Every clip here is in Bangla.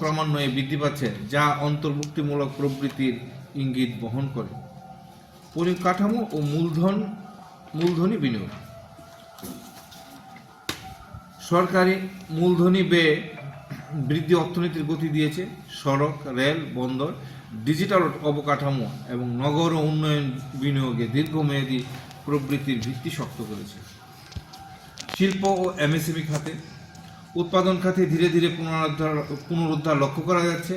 ক্রমান্বয়ে বৃদ্ধি পাচ্ছে, যা অন্তর্ভুক্তিমূলক প্রবৃত্তির ইঙ্গিত বহন করে। পরিকাঠামো ও মূলধনী বিনিয়োগ। সরকারি মূলধনী ব্যয় বৃদ্ধি অর্থনীতির গতি দিয়েছে। সড়ক, রেল, বন্দর, ডিজিটাল অবকাঠামো এবং নগর উন্নয়ন বিনিয়োগে দীর্ঘমেয়াদী প্রবৃত্তির ভিত্তি শক্ত করেছে। শিল্প ও এমএসএমই খাতে। উৎপাদন খাতে ধীরে ধীরে পুনরুদ্ধার লক্ষ্য করা যাচ্ছে।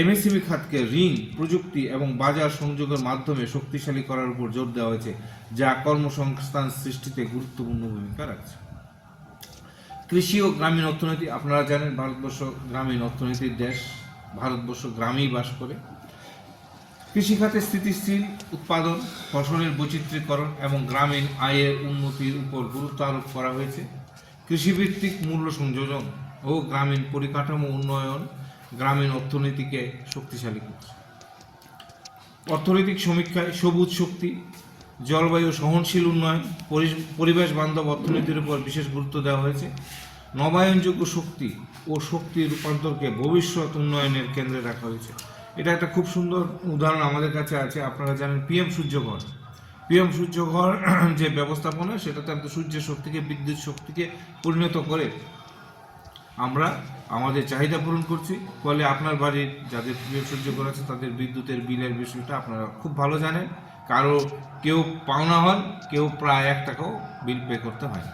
এমএসএমই খাতকে ঋণ, প্রযুক্তি এবং বাজার সংযোগের মাধ্যমে শক্তিশালী করার উপর জোর দেওয়া হয়েছে, যা কর্মসংস্থান সৃষ্টিতে গুরুত্বপূর্ণ ভূমিকা রাখছে। কৃষি ও গ্রামীণ অর্থনীতি। আপনারা জানেন ভারতবর্ষ গ্রামীণ অর্থনীতির দেশ, ভারতবর্ষ গ্রামেই বাস করে। কৃষিখাতে স্থিতিশীল উৎপাদন, ফসলের বৈচিত্র্যীকরণ এবং গ্রামীণ আয়ের উন্নতির উপর গুরুত্ব আরোপ করা হয়েছে। কৃষিভিত্তিক মূল্য সংযোজন ও গ্রামীণ পরিকাঠামো উন্নয়ন গ্রামীণ অর্থনীতিকে শক্তিশালী করছে। অর্থনৈতিক সমীক্ষায় সবুজ শক্তি, জলবায়ু সহনশীল উন্নয়ন, পরিবেশ বান্ধব অর্থনীতির উপর বিশেষ গুরুত্ব দেওয়া হয়েছে। নবায়নযোগ্য শক্তি ও শক্তি রূপান্তরকে ভবিষ্যৎ উন্নয়নের কেন্দ্রে রাখা হয়েছে। এটা একটা খুব সুন্দর উদাহরণ আমাদের কাছে আছে। আপনারা জানেন পিএম সূর্যঘর, পিএম সূর্যঘর যে ব্যবস্থাপনা, সেটাতে আমরা সূর্যের শক্তিকে বিদ্যুৎ শক্তিতে পরিণত করে আমরা আমাদের চাহিদা পূরণ করছি। ফলে আপনার বাড়ির যাদের পিএম সূর্যঘর আছে তাদের বিদ্যুতের বিলের বিষয়টা আপনারা খুব ভালো জানেন। কেউ পাওনা হন, কেউ প্রায় 1 টাকাও বিল পে করতে হয় না।